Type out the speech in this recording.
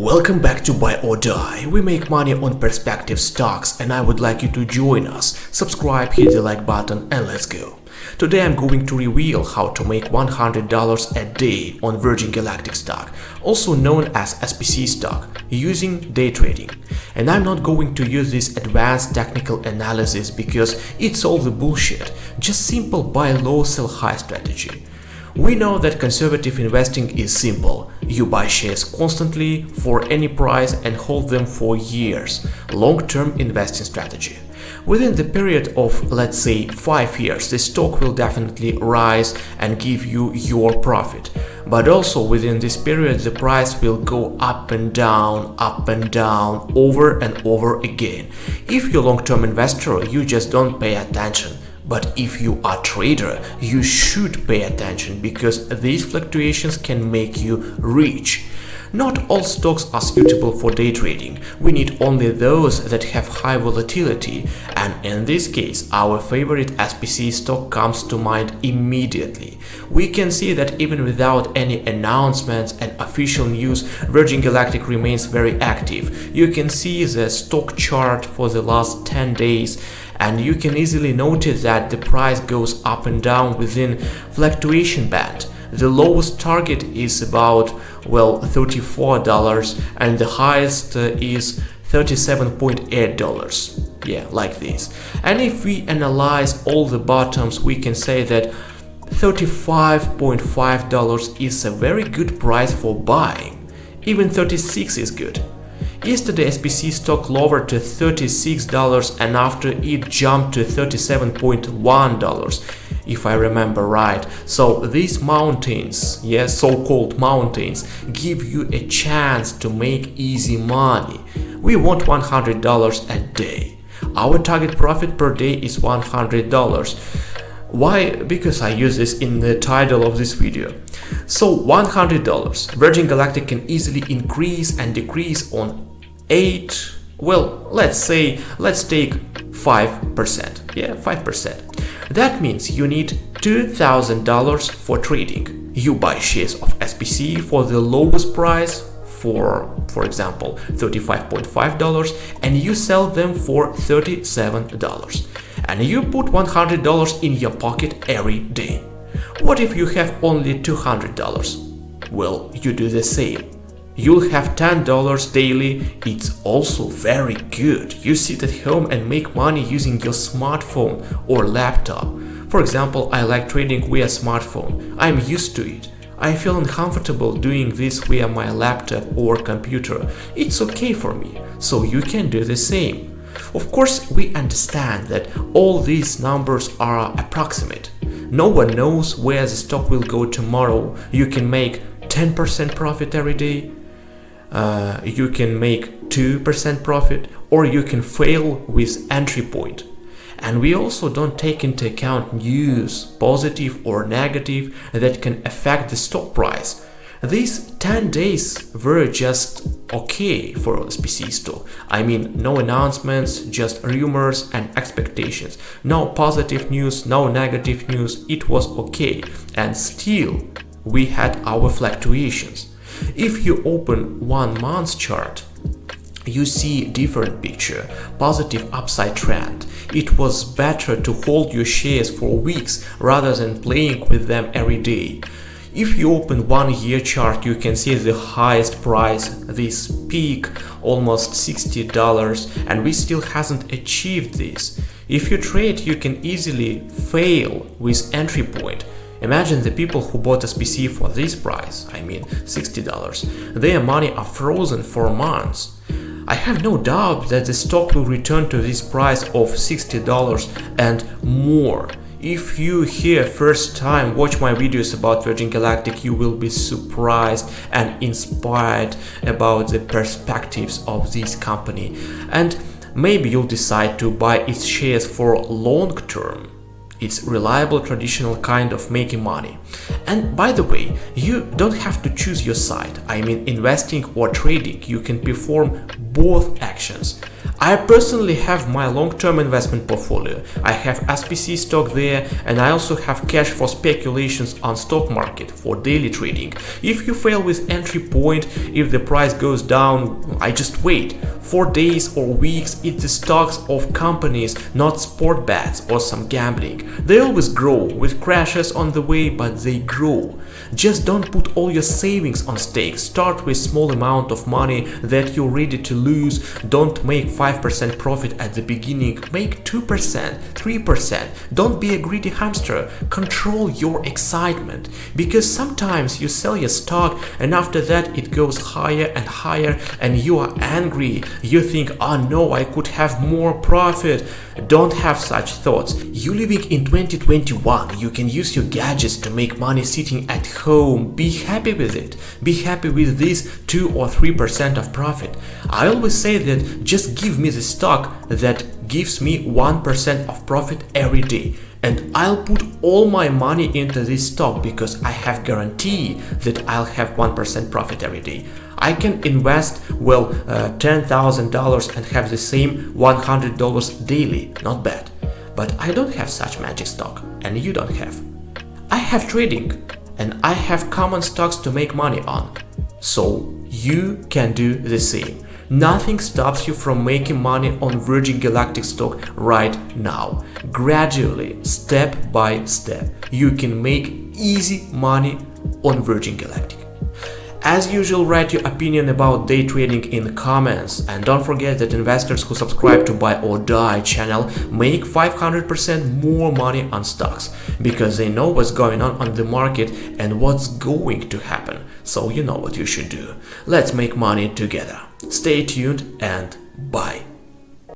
Welcome back to Buy or Die. We make money on perspective stocks and I would like you to join us. Subscribe, hit the like button and let's go. Today I'm going to reveal how to make $100 a day on Virgin Galactic stock, also known as SPCE stock, using day trading. And I'm not going to use this advanced technical analysis because it's all the bullshit, just simple buy low sell high strategy. We know that conservative investing is simple. You buy shares constantly for any price and hold them for years. Long-term investing strategy. Within the period of, let's say, 5 years, the stock will definitely rise and give you your profit. But also within this period, the price will go up and down, over and over again. If you're a long-term investor, you just don't pay attention. But if you are a trader, you should pay attention because these fluctuations can make you rich. Not all stocks are suitable for day trading. We need only those that have high volatility, and in this case, our favorite SPCE stock comes to mind immediately. We can see that even without any announcements and official news, Virgin Galactic remains very active. You can see the stock chart for the last 10 days. And you can easily notice that the price goes up and down within fluctuation band. The lowest target is about, $34 and the highest is $37.8. Yeah, like this. And if we analyze all the bottoms, we can say that $35.5 is a very good price for buying. Even 36 is good. Yesterday SPCE stock lowered to $36 and after it jumped to $37.1, if I remember right. So these mountains, yes, so-called mountains, give you a chance to make easy money. We want $100 a day. Our target profit per day is $100. Why? Because I use this in the title of this video. So $100. Virgin Galactic can easily increase and decrease on let's take 5%. Yeah, 5%. That means you need $2,000 for trading. You buy shares of SPCE for the lowest price, for example, $35.5, and you sell them for $37. And you put $100 in your pocket every day. What if you have only $200? Well, you do the same. You'll have $10 daily. It's also very good. You sit at home and make money using your smartphone or laptop. For example, I like trading via smartphone. I'm used to it. I feel uncomfortable doing this via my laptop or computer. It's okay for me, so you can do the same. Of course, we understand that all these numbers are approximate. No one knows where the stock will go tomorrow. You can make 10% profit every day. You can make 2% profit, or you can fail with entry point. And we also don't take into account news, positive or negative, that can affect the stock price. These 10 days were just okay for SPCE stock. I mean, no announcements, just rumors and expectations. No positive news, no negative news. It was okay. And still, we had our fluctuations. If you open 1 month chart, you see different picture, positive upside trend. It was better to hold your shares for weeks rather than playing with them every day. If you open 1 year chart, you can see the highest price, this peak, almost $60, and we still hasn't achieved this. If you trade, you can easily fail with entry point. Imagine the people who bought SPCE for this price, I mean $60. Their money are frozen for months. I have no doubt that the stock will return to this price of $60 and more. If you here first time watch my videos about Virgin Galactic, you will be surprised and inspired about the perspectives of this company. And maybe you'll decide to buy its shares for long term. It's reliable, traditional kind of making money. And by the way, you don't have to choose your side. I mean, investing or trading, you can perform both actions. I personally have my long-term investment portfolio. I have SPCE stock there, and I also have cash for speculations on stock market for daily trading. If you fail with entry point, if the price goes down, I just wait. For days or weeks, it's the stocks of companies, not sport bets or some gambling. They always grow, with crashes on the way, but they grow. Just don't put all your savings on stake. Start with small amount of money that you're ready to lose. Don't make 5% profit at the beginning. Make 2%, 3%. Don't be a greedy hamster. Control your excitement, because sometimes you sell your stock and after that it goes higher and higher and you are angry. You think, oh no, I could have more profit. Don't have such thoughts. You living in 2021, you can use your gadgets to make money sitting at home. Be happy with it. Be happy with this 2 or 3% of profit. I always say that just give me the stock that gives me 1% of profit every day, and I'll put all my money into this stock because I have guarantee that I'll have 1% profit every day. I can invest, well, $10,000 and have the same $100 daily, not bad. But I don't have such magic stock, and you don't have. I have trading, and I have common stocks to make money on. So you can do the same. Nothing stops you from making money on Virgin Galactic stock right now. Gradually, step by step, you can make easy money on Virgin Galactic. As usual, write your opinion about day trading in the comments, and don't forget that investors who subscribe to Buy or Die channel make 500% more money on stocks, because they know what's going on the market and what's going to happen, so you know what you should do. Let's make money together. Stay tuned and bye.